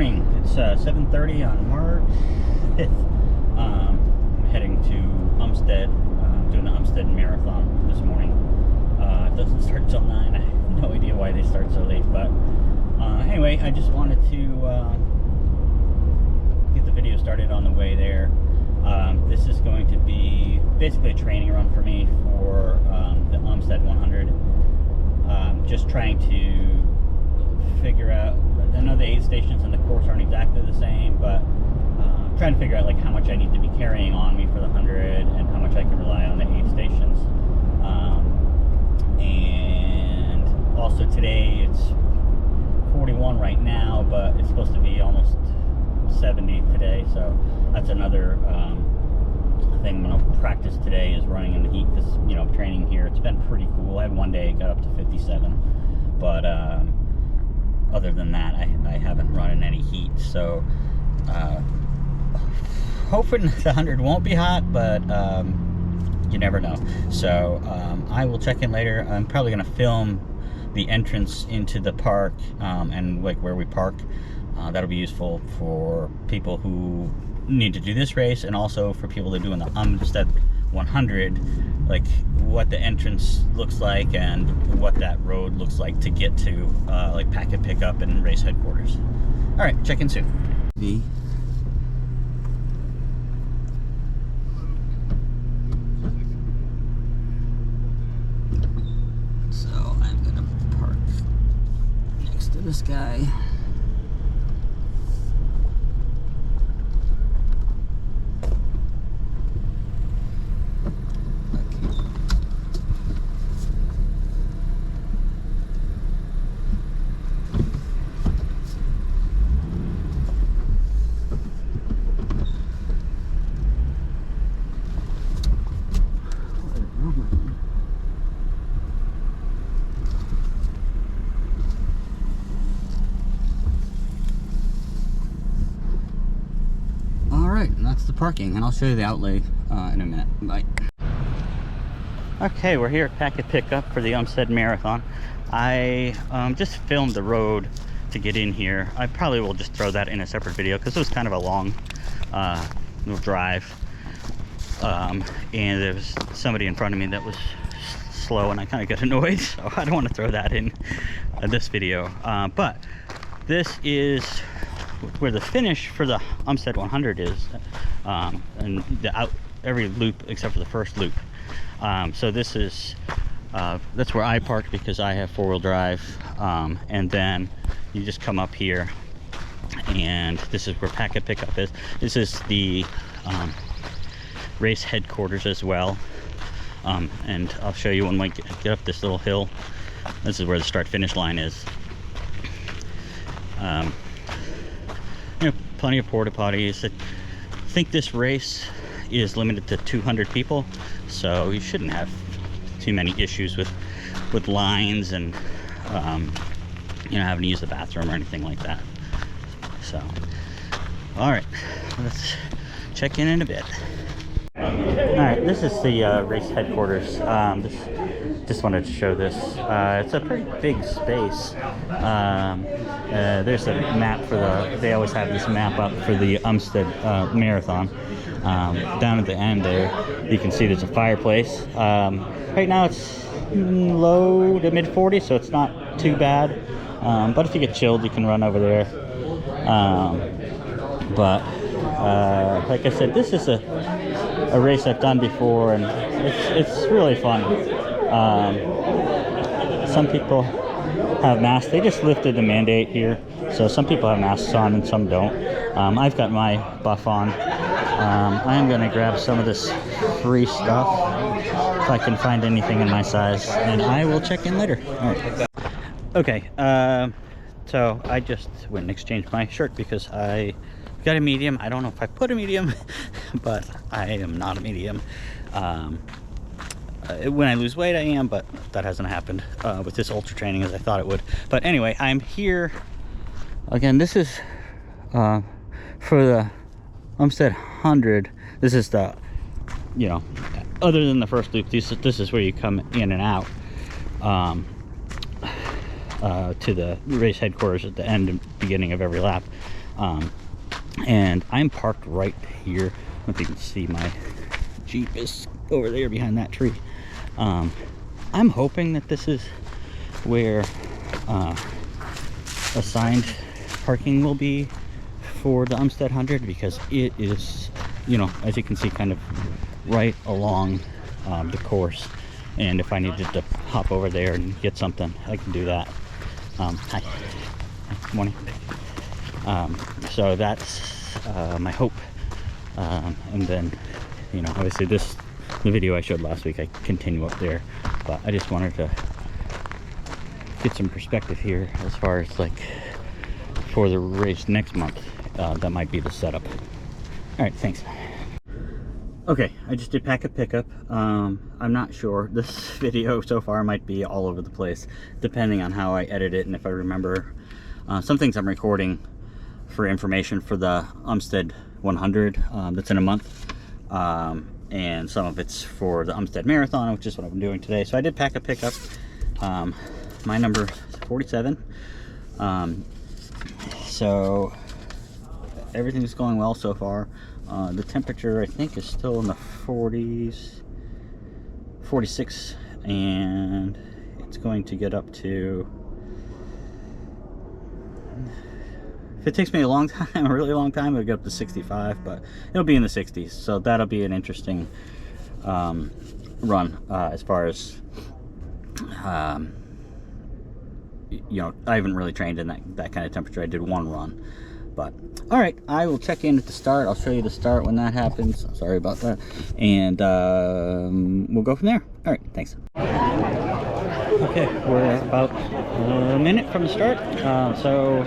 morning. It's 7:30 on March 5th. I'm heading to Umstead. Doing the Umstead Marathon this morning. It doesn't start till 9. I have no idea why they start so late, but anyway, I just wanted to get the video started on the way there. This is going to be basically a training run for me for the Umstead 100. Just trying to figure out, I know the aid stations and the course aren't exactly the same, but trying to figure out like how much I need to be carrying on me for the 100 and how much I can rely on the aid stations. And also today it's 41 right now, but it's supposed to be almost 70 today, so that's another thing I'm going to practice today, is running in the heat, because you know, training here, it's been pretty cool. I had one day it got up to 57, but other than that I haven't run in any heat, so hoping the 100 won't be hot, but you never know. So I will check in later. I'm probably going to film the entrance into the park and like where we park. That'll be useful for people who need to do this race, and also for people that are doing the Umstead 100, like what the entrance looks like and what that road looks like to get to like packet pickup and race headquarters. All right, check in soon. So I'm gonna park next to this guy. And that's the parking, and I'll show you the outlay in a minute. Bye. Okay, we're here at packet pickup for the Umstead Marathon. I just filmed the road to get in here. I probably will just throw that in a separate video because it was kind of a long little drive, and there was somebody in front of me that was slow, and I kind of got annoyed, so I don't want to throw that in this video. But this is where the finish for the Umstead 100 is, and every loop except for the first loop. So this is that's where I parked because I have four-wheel drive, and then you just come up here, and this is where packet pickup is. This is the race headquarters as well, and I'll show you when we get up this little hill. This is where the start-finish line is. You know, plenty of porta potties. I think this race is limited to 200 people, so you shouldn't have too many issues with lines and you know, having to use the bathroom or anything like that. So, all right, let's check in a bit. All right, this is the race headquarters. Just wanted to show this. It's a pretty big space. There's a map for they always have this map up for the Umstead Marathon. Down at the end there, you can see there's a fireplace. Right now it's low to mid 40s, so it's not too bad. But if you get chilled, you can run over there. But like I said, this is a race I've done before, and it's really fun. Some people have masks. They just lifted the mandate here, so some people have masks on and some don't. I've got my buff on. I'm going to grab some of this free stuff if I can find anything in my size, and I will check in later. All right. Okay, so I just went and exchanged my shirt because I got a medium. I don't know if I put a medium, but I am not a medium. When I lose weight I am, but that hasn't happened with this ultra training as I thought it would. But anyway, I'm here again. This is for the Umstead 100. This is the, you know, other than the first loop, this is where you come in and out to the race headquarters at the end and beginning of every lap. And I'm parked right here. I don't know if you can see my Jeep is over there behind that tree. I'm hoping that this is where assigned parking will be for the Umstead 100, because it is, you know, as you can see, kind of right along the course. And if I needed to hop over there and get something, I can do that. Hi. Good morning. So that's my hope. And then, you know, obviously the video I showed last week, I continue up there, but I just wanted to get some perspective here as far as like for the race next month. That might be the setup. All right, thanks. Okay, I just did pack a pickup. I'm not sure. This video so far might be all over the place, depending on how I edit it and if I remember. Some things I'm recording for information for the Umstead 100 that's in a month. And some of it's for the Umstead Marathon, which is what I'm doing today. So I did pack a pickup. My number is 47. So everything's going well so far. The temperature, I think, is still in the 40s, 46, and it's going to get up to, if it takes me a long time, a really long time, it'll get up to 65, but it'll be in the 60s, so that'll be an interesting run as far as, you know, I haven't really trained in that kind of temperature. I did one run. But all right, I will check in at the start. I'll show you the start when that happens. Sorry about that. And we'll go from there. All right, thanks. Okay, we're about a minute from the start. So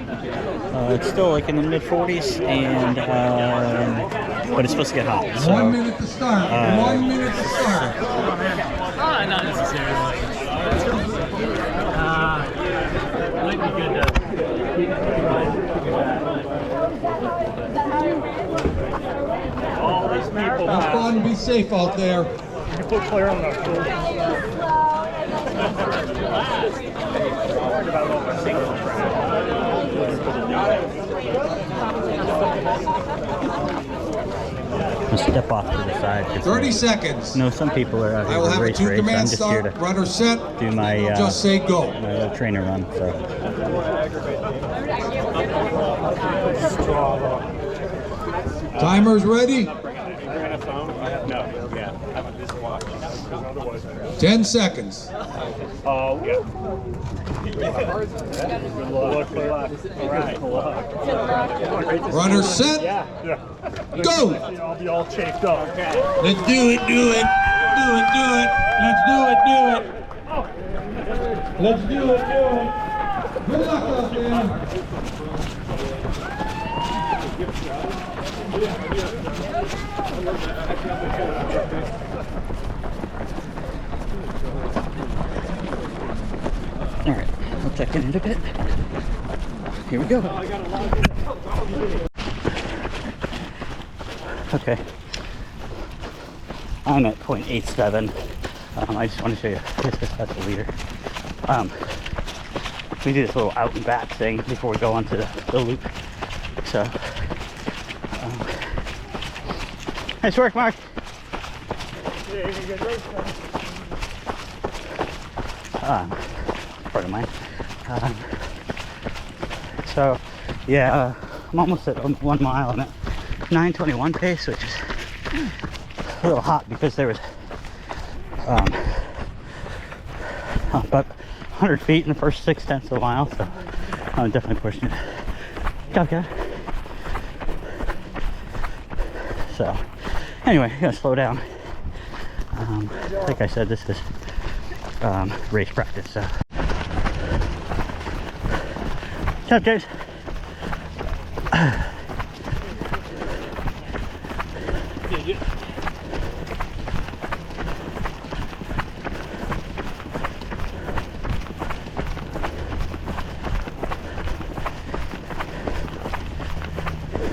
it's still like in the mid 40s, and but it's supposed to get hot. So 1 minute to start. 1 minute to start. Not necessarily. Might be good to. All these people. Have fun. Be safe out there. You put Claire on the field. step off to the side. 30 seconds. No, some people are out I here will to have a race. two-command I'm just here start. to Runner set. do my just say go. my little trainer run. So. Timers ready? 10 seconds. Oh, yeah. Good luck. All right. Runner set. Go. I'll be all chafed up. Let's do it. Do it. Do it. Do it. Let's do it. Do it. Let's do it. Do it. Good luck out there. All right, I'll check in a bit. Here we go. Okay, I'm at 0.87. I just want to show you that's the leader. We do this little out and back thing before we go onto the loop. So, nice work, Mark. Part of mine. So, yeah, I'm almost at 1 mile. I'm at 9:21 pace, which is a little hot because there was about 100 feet in the first 0.6 of a mile, so I'm definitely pushing it. Okay. So, anyway, I'm gonna slow down. Like I said, this is race practice, so. What's up, guys?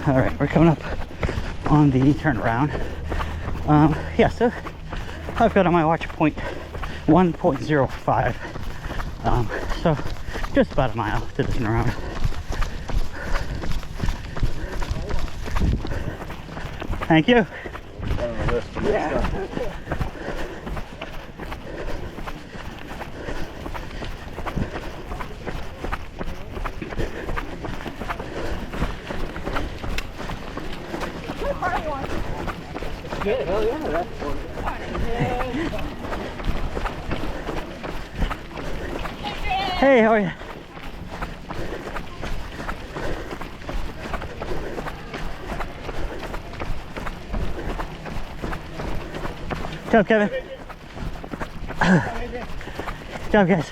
All right, we're coming up on the turnaround. Yeah, so I've got on my watch 1.05. So just about a mile to the turnaround. Thank you. Hey, how are you? Good job, Kevin. Good job, guys.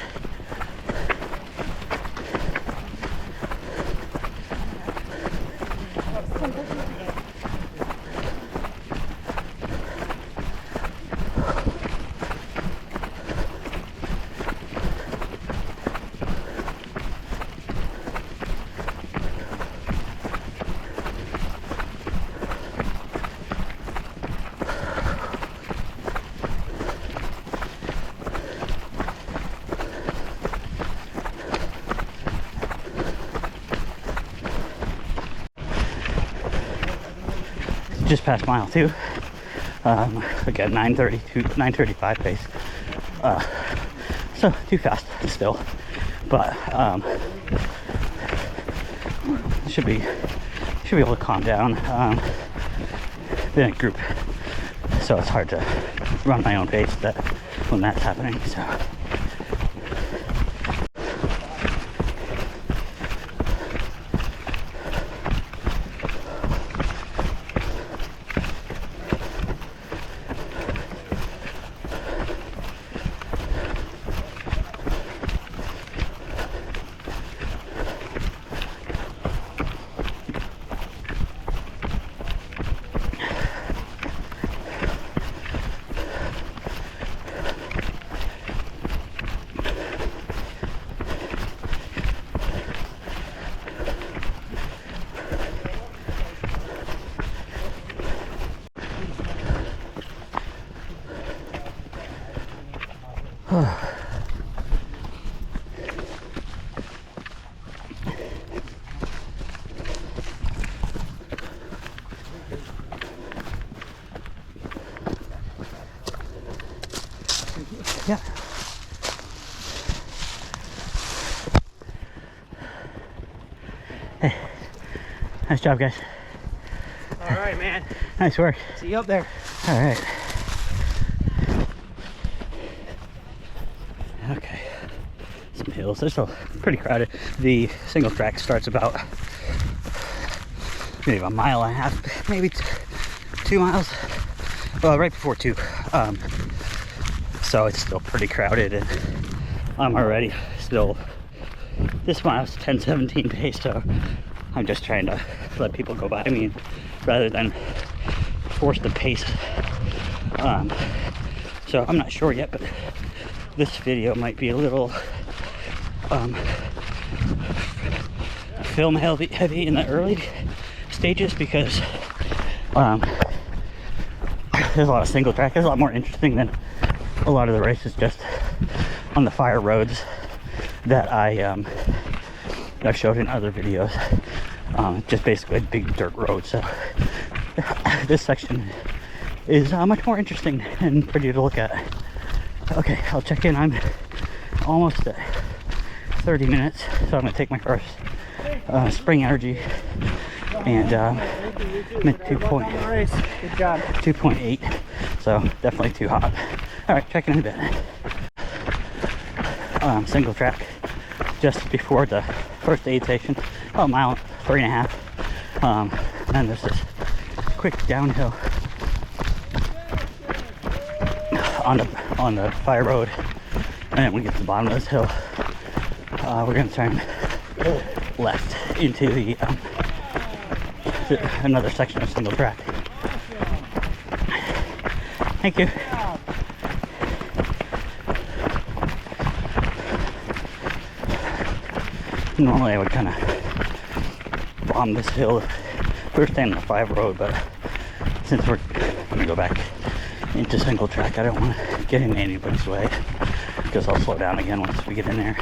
Just past mile 2. Again, 9:32, 9:35 pace. So too fast still, but should be able to calm down. Been in a group, so it's hard to run my own pace when that's happening. So. Yeah. Hey, nice job, guys. All right, man. Nice work. See you up there. All right. Okay. Some hills. They're still pretty crowded. The single track starts about maybe a mile and a half, maybe 2 miles. Well, right before 2. So it's still pretty crowded, and I'm already still, this mile's 10:17 pace, so I'm just trying to let people go by me rather than force the pace. So I'm not sure yet, but this video might be a little film heavy in the early stages, because there's a lot of single track. It's a lot more interesting than a lot of the races just on the fire roads that I've showed in other videos. Just basically a big dirt road. So this section is much more interesting and pretty to look at. Okay, I'll check in. I'm almost at 30 minutes, so I'm gonna take my first spring energy, and I'm at 2.8, so definitely too hot. All right, checking in a bit. Single track just before the first aid station, about a mile, 3.5. Then there's this quick downhill on the fire road, and then when we get to the bottom of this hill, we're gonna turn left into the another section of single track. Thank you. Normally I would kind of bomb this hill first time on the 5 road, but since we're gonna go back into single track, I don't want to get in anybody's way, because I'll slow down again once we get in there.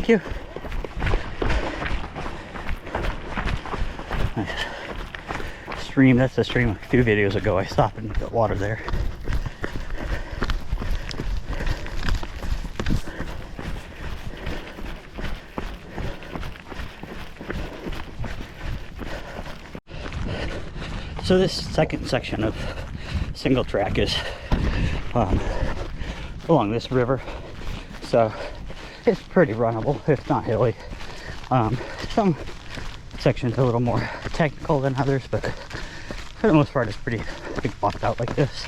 Thank you. Stream, that's the stream a few videos ago. I stopped and got water there. So this second section of single track is along this river, so it's pretty runnable. It's not hilly. Some sections a little more technical than others, but for the most part it's pretty blocked out like this,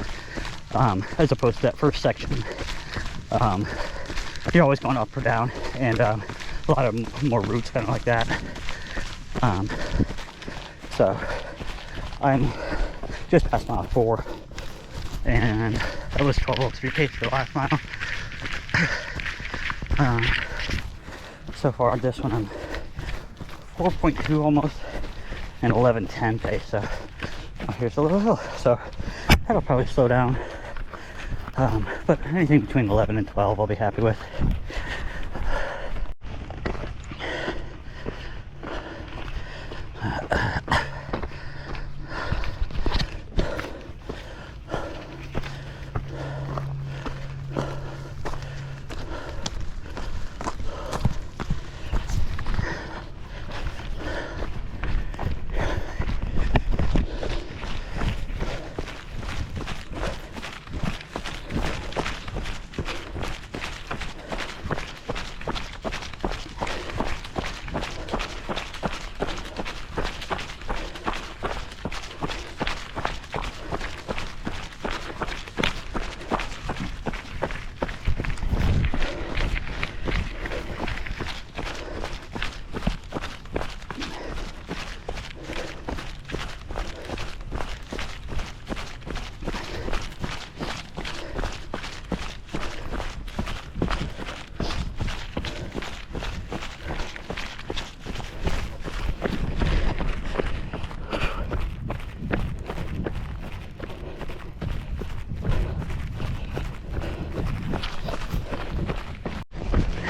as opposed to that first section. You're always going up or down, and a lot of more routes kind of like that. So I'm just past mile 4, and that was 12:03 pace for the last mile. So far on this one I'm 4.2 almost, and 11:10 pace. So here's a little hill, so that'll probably slow down. But anything between 11 and 12 I'll be happy with.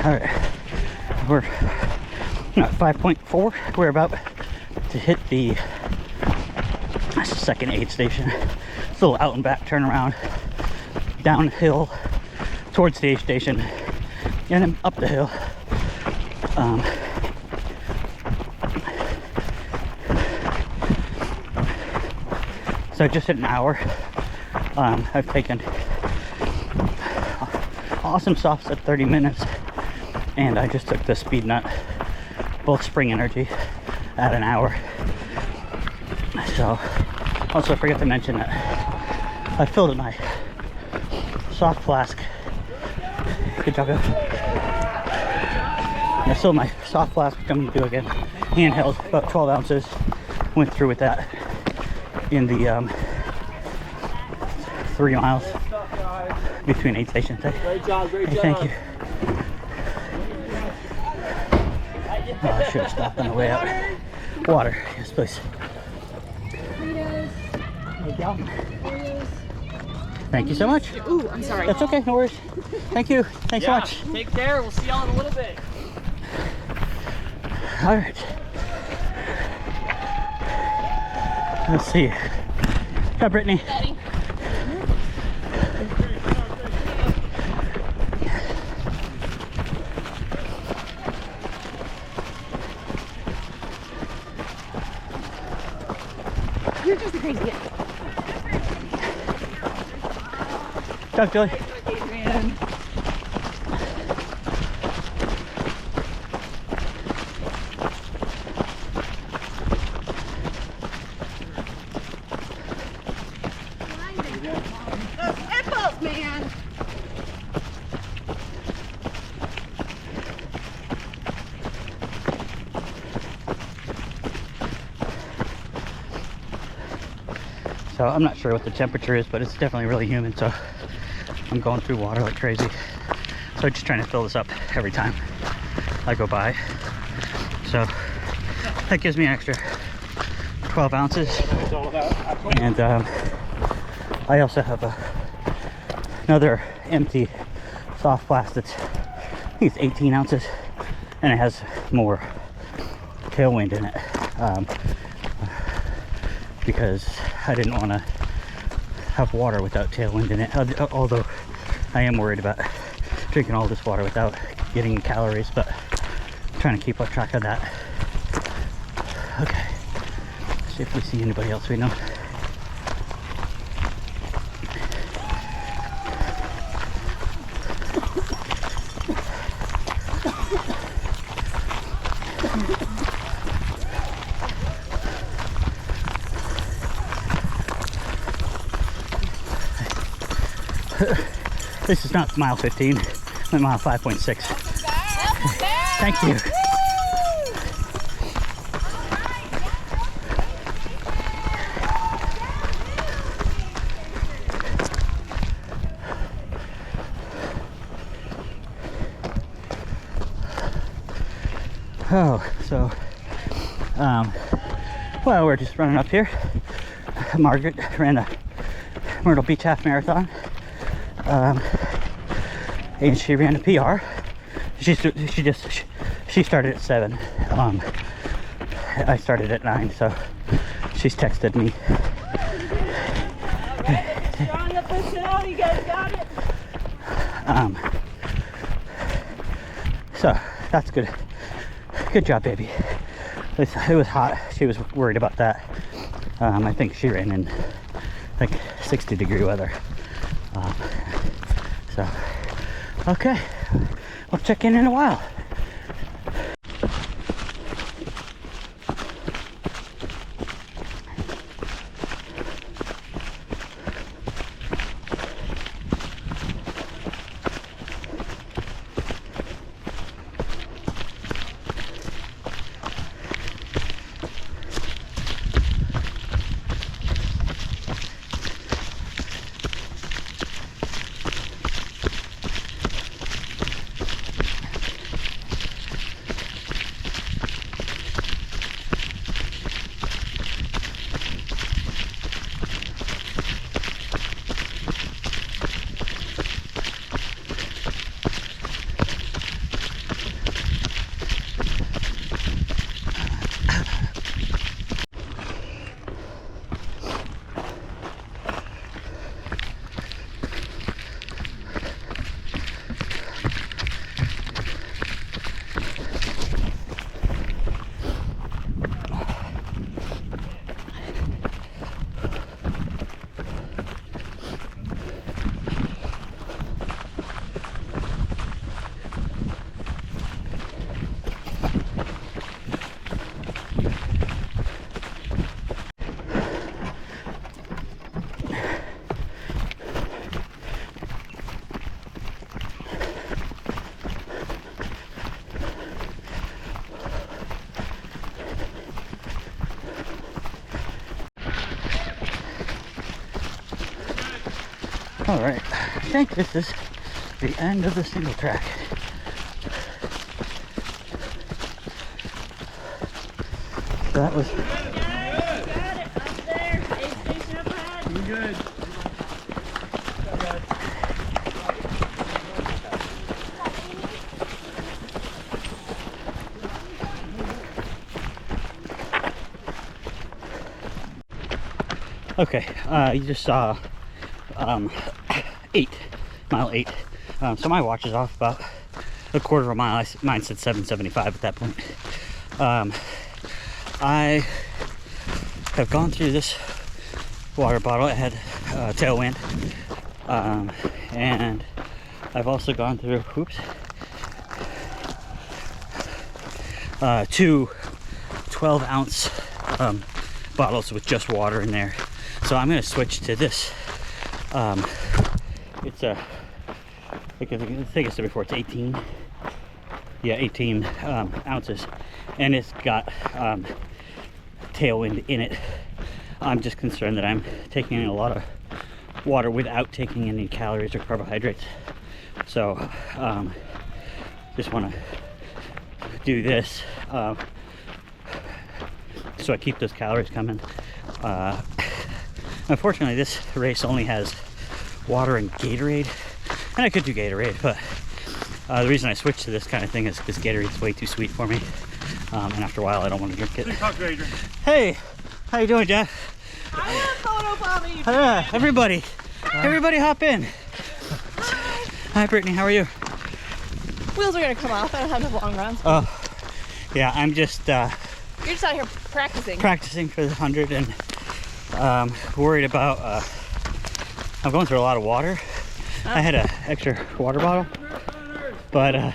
All right, we're at 5.4. We're about to hit the second aid station. It's a little out and back turnaround, downhill towards the aid station, and then up the hill. So just hit an hour. I've taken awesome softs at 30 minutes. And I just took the speed nut, both spring energy, at an hour. So, also forgot to mention that I filled my soft flask. Good job, guys. I filled my soft flask, which I'm gonna do again, handheld, about 12 ounces. Went through with that in the 3 miles between aid stations. Great job, great job. Thank you. Oh, I should have stopped on the way out. Water, yes please. Thank you so much. Ooh, I'm sorry. That's okay, no worries. Thank you. Thanks so much. Take care. We'll see y'all in a little bit. All right. Let's see. Hi, Brittany. Daddy. You're just a crazy kid. Talk, Julie. Adrian. Apples, man. So I'm not sure what the temperature is, but it's definitely really humid, so I'm going through water like crazy. So I'm just trying to fill this up every time I go by. So that gives me an extra 12 ounces. And I also have another empty soft flask that's, I think it's 18 ounces. and it has more tailwind in it, because I didn't want to have water without tailwind in it, although I am worried about drinking all this water without getting calories, but I'm trying to keep up track of that. Okay, let's see if we see anybody else we know. This is not mile 15, I'm at mile 5.6. Thank you. Oh, so, well, we're just running up here. Margaret ran a Myrtle Beach half marathon, and she ran a PR. She started at 7. I started at 9, so she's texted me. Strong up the snow, you guys got it. So that's good. Good job, baby. It was hot. She was worried about that. I think she ran in like 60-degree weather. So, okay, we'll check in a while. All right, I think this is the end of the single track. So that was Good. okay. You just saw mile 8. So my watch is off about a quarter of a mile. Mine said 7:75 at that point. I have gone through this water bottle. It had Tailwind, and I've also gone through two 12-ounce bottles with just water in there. So I'm going to switch to this. It's a, I think I said before, it's 18. Yeah, 18 ounces, and it's got Tailwind in it. I'm just concerned that I'm taking in a lot of water without taking any calories or carbohydrates. So just want to do this so I keep those calories coming. Unfortunately, this race only has water and Gatorade, and I could do Gatorade, but The reason I switched to this kind of thing is because Gatorade's way too sweet for me. And after a while, I don't want to drink it. Talk to Adrian. Hey, how you doing, Jeff? I want a photo, Bobby. Yeah, everybody. Everybody hop in. Hi, Brittany, how are you? Wheels are gonna come off. I don't have the long runs. Oh, yeah, I'm just You're just out here practicing. practicing for the 100 and worried about, I'm going through a lot of water. I had an extra water bottle, but I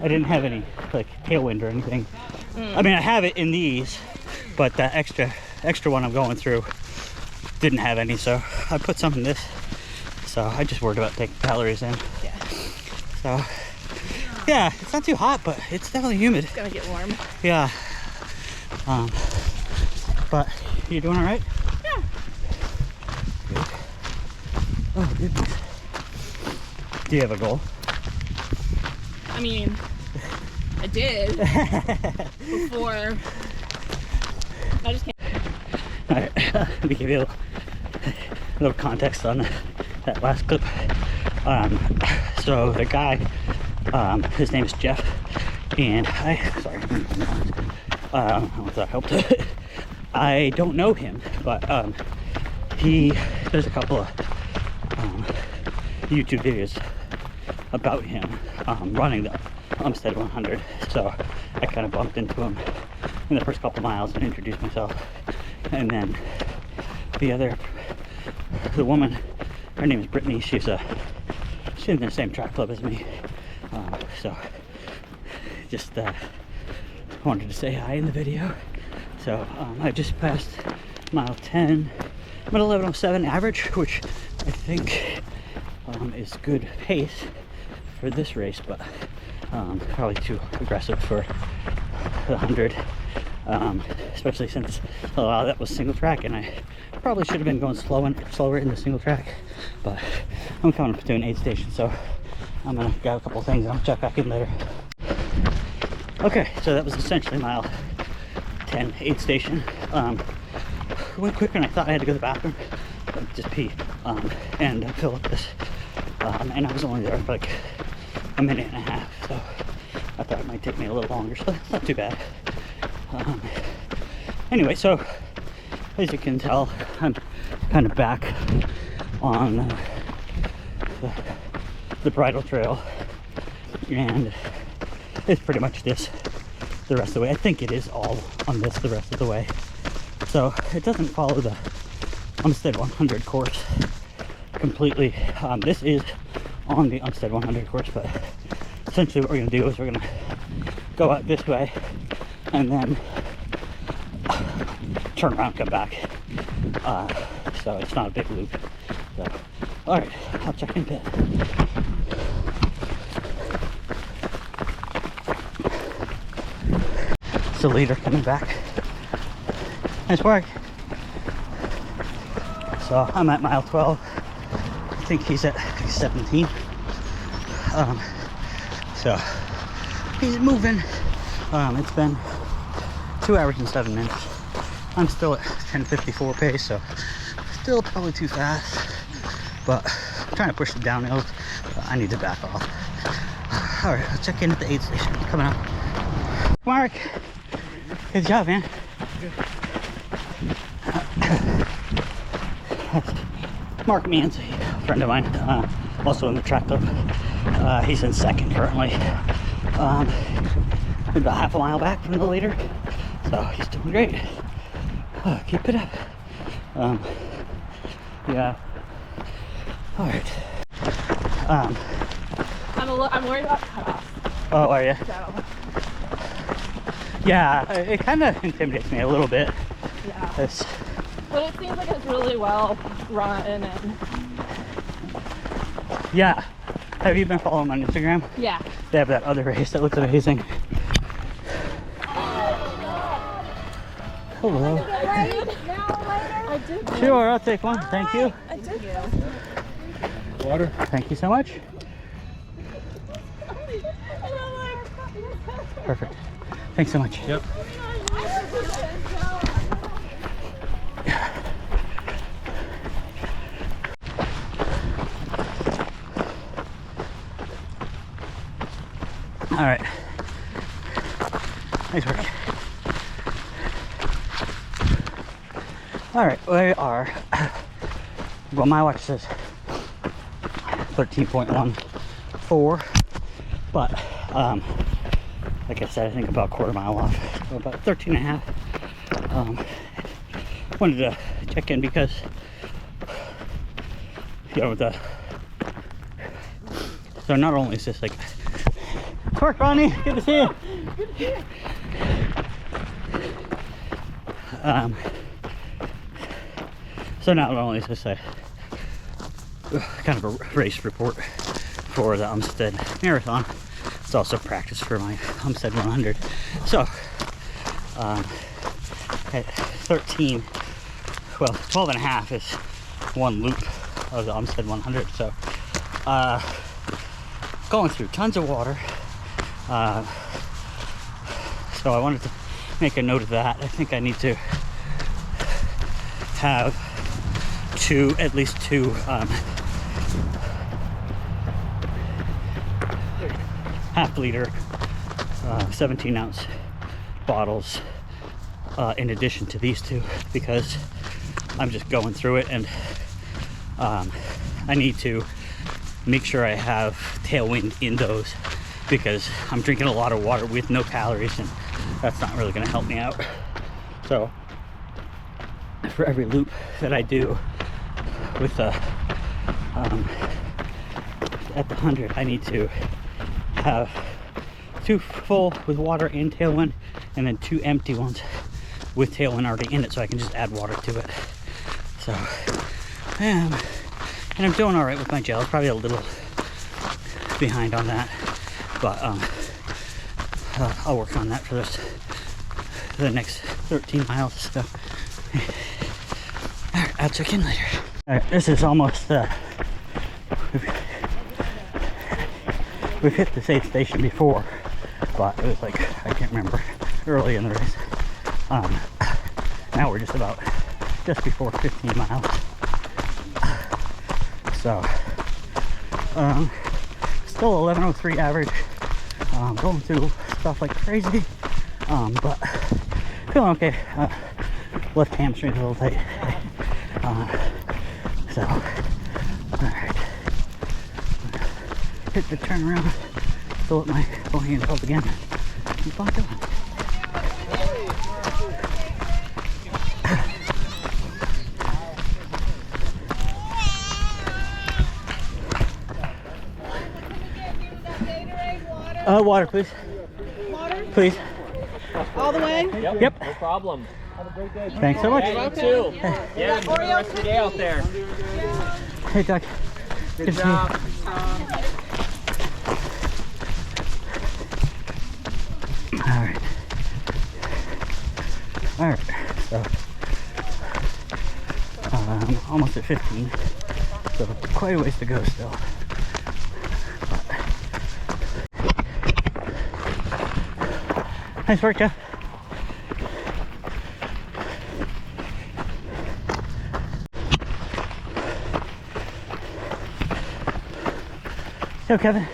didn't have any like Tailwind or anything. I mean, I have it in these, but the extra one I'm going through didn't have any, so I put some in this. So I just worried about taking calories in. Yeah. So yeah, it's not too hot, but it's definitely humid. It's gonna get warm. Yeah. But you doing all right? Yeah. Good. Oh goodness. Do you have a goal? I mean, I did before. I just can't. All right. Let me give you a little context on that last clip. So the guy, his name is Jeff, and I don't know if that helped. I don't know him, but there's a couple of YouTube videos about him running the Umstead 100. So I kind of bumped into him in the first couple miles and introduced myself, and then the woman, her name is Brittany. She's in the same track club as me, so just wanted to say hi in the video. So I just passed mile 10. I'm at 11:07 average, which I think is good pace for this race, but probably too aggressive for the 100, especially since a lot of that was single track, and I probably should have been going slower in the single track. But I'm coming up to an aid station, so I'm gonna grab a couple of things and I'll check back in later. Okay, so that was essentially mile 10 aid station. Went quicker than I thought. I had to go to the bathroom, just pee, and fill up this. And I was only there for like a minute and a half, so I thought it might take me a little longer, so that's not too bad. Anyway, so as you can tell, I'm kind of back on the bridle trail, and it's pretty much this the rest of the way. I think it is all on this the rest of the way, so it doesn't follow the Umstead 100 course completely. This is on the Umstead 100 course, but essentially what we're going to do is we're going to go out this way and then turn around, come back. So it's not a big loop. So, all right, I'll check in pit. It's the leader coming back. Nice work. So I'm at mile 12. I think he's at 17. So he's moving. It's been 2 hours and 7 minutes. I'm still at 10:54 pace, so still probably too fast, but I'm trying to push the downhill. I need to back off. All right, I'll check in at the aid station. Coming up. Mark, good job, man. Mark Manzi, a friend of mine, also in the track club. He's in second currently. About half a mile back from the leader, so he's doing great. Keep it up. Yeah. All right. I'm worried about cutoffs. Oh, are you? So, Yeah, it kind of intimidates me a little bit. yeah. It's, But it seems like it's really well run, and yeah. Have you been following them on Instagram? yeah. They have that other race that looks amazing. Hello. I did. Sure, I'll take one. Thank you. I did. Water. Thank you so much. Perfect. Thanks so much. Yep. All right. Nice work. All right, we are. Well, my watch says 13.14, but like I said, I think about a quarter mile off, so about 13 and a half. Wanted to check in because, you know, so not only is this like, work, Ronnie, good to see you. Good to see you. So not only is this a kind of a race report for the Umstead Marathon, it's also practice for my Umstead 100. So at 12 and a half is one loop of the Umstead 100. So going through tons of water. So I wanted to make a note of that. I think I need to have at least two half-liter 17-ounce bottles in addition to these two, because I'm just going through it, and I need to make sure I have Tailwind in those, because I'm drinking a lot of water with no calories, and that's not really going to help me out. So for every loop that I do with the at the 100, I need to have 2 full with water and Tailwind, and then 2 empty ones with Tailwind already in it, so I can just add water to it. So and I'm doing all right with my gels, probably a little behind on that, but I'll work on that for the next 13 miles. So all right, I'll check in later. All right, this is almost we've hit the safe station before, but it was like, I can't remember, early in the race. Now we're just before 15 miles. So still 11:03 average. Going through stuff like crazy, but feeling okay. Left hamstring's a little tight. So alright, hit the turnaround, fill up my full handheld again, keep on going. Water, please. Water? Please. All the way? Yep. No problem. Have a great day. Thanks so much. Hey, you too. Yeah, enjoy the rest of your day out there. Hey, Doug. Good job. Alright. Alright. So, I'm almost at 15. So, quite a ways to go still. Nice work, Jeff. Go, Kevin.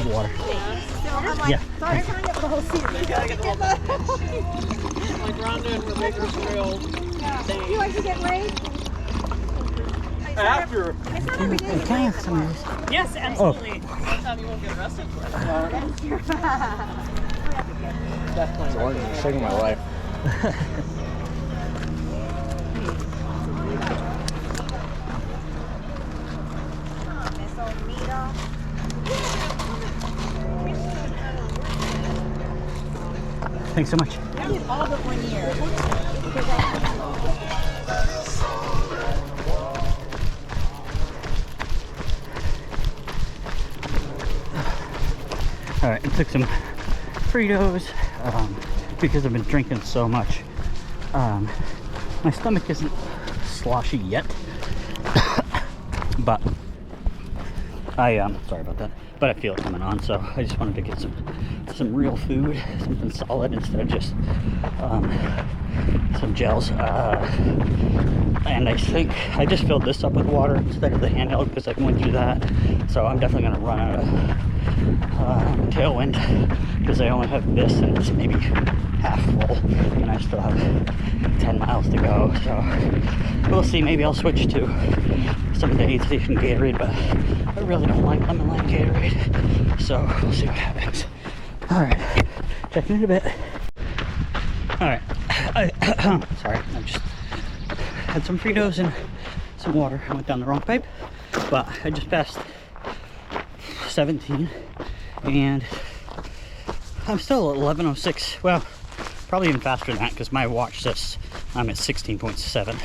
Water. Yeah. Sorry, I'm trying to get the whole season. Like Rhonda and Rebecca's Trail. Do you like to get laid? After. It's not every day. Can I have some of this? Yes, absolutely. Sometime you won't get arrested for it. It's the largest mistake of my life. Thanks so much. I did all but 1 year. and took some Fritos because I've been drinking so much. My stomach isn't sloshy yet, but I sorry about that, but I feel it coming on, so I just wanted to get some real food, something solid instead of just some gels. And I think I just filled this up with water instead of the handheld because I went through that, so I'm definitely going to run out of Tailwind because I only have this and it's maybe half full and I still have 10 miles to go, so we'll see. Maybe I'll switch to some of the aid station Gatorade, but I really don't like lemon lime Gatorade, so we'll see what happens. Alright, checking in a bit. Alright, sorry, I just had some Fritos and some water. I went down the wrong pipe, but I just passed 17 and I'm still at 11:06. Well, probably even faster than that because my watch says I'm at 16.7.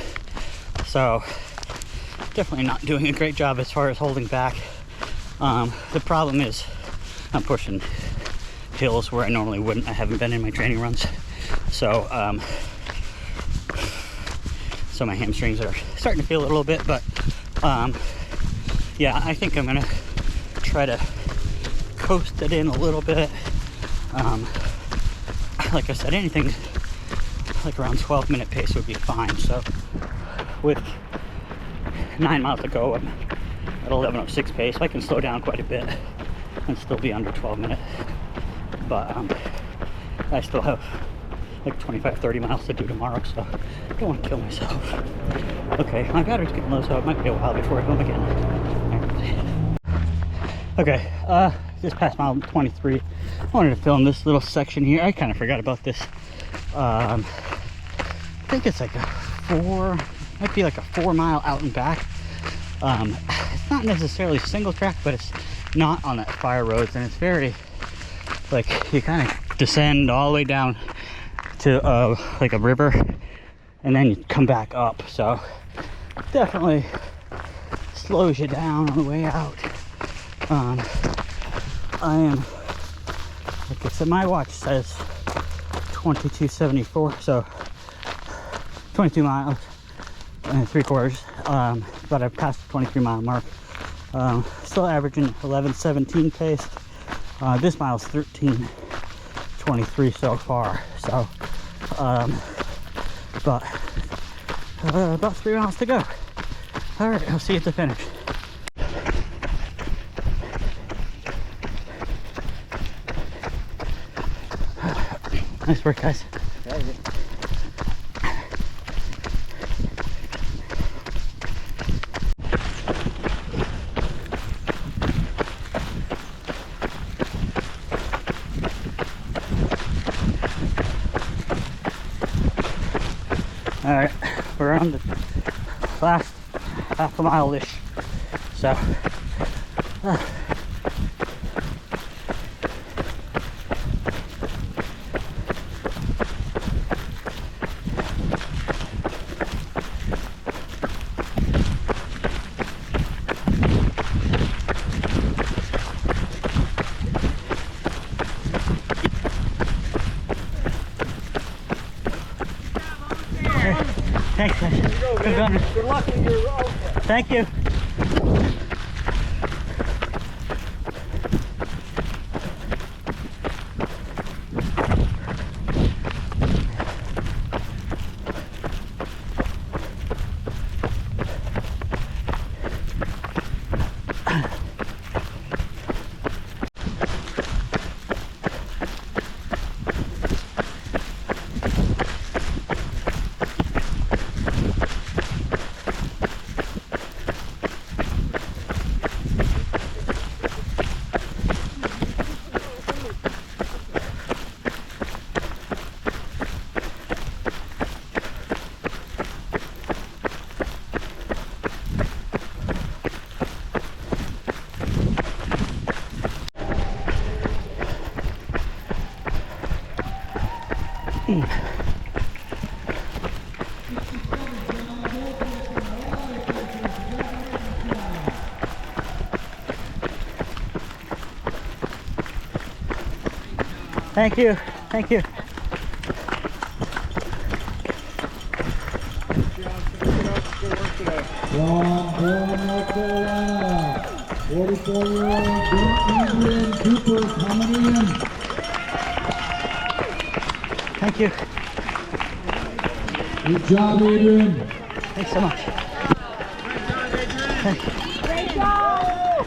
So definitely not doing a great job as far as holding back. The problem is I'm pushing hills where I normally wouldn't. I haven't been in my training runs, so so my hamstrings are starting to feel a little bit, but yeah, I think I'm gonna try to coast it in a little bit. Like I said, anything like around 12-minute pace would be fine. So with 9 miles to go, I'm at 11:06 pace. I can slow down quite a bit and still be under 12 minutes. But I still have like 25-30 miles to do tomorrow, so I don't want to kill myself. Okay, my battery's getting low, so it might be a while before I go again. Okay, just past mile 23. I wanted to film this little section here. I kind of forgot about this. I think it's like might be like a 4 mile out and back. It's not necessarily single track, but it's not on that fire roads, and it's very, like, you kind of descend all the way down to like a river, and then you come back up, so definitely slows you down on the way out. I am, like I said, my watch says 22:74, so 22 miles and 3/4, but I've passed the 23 mile mark. Still averaging 11:17 pace. This mile's 13:23 so far, so but about 3 miles to go. All right, I'll see you at the finish. Nice work, guys. All right, we're on the last half a mile-ish, so thanks, guys. Good going. Good luck in your road. Thank you. Thank you. Thank you. From Durham, North Carolina, 44-year-old Adrian Cooper coming in. Thank you. Good job, Adrian. Thanks so much. Great job.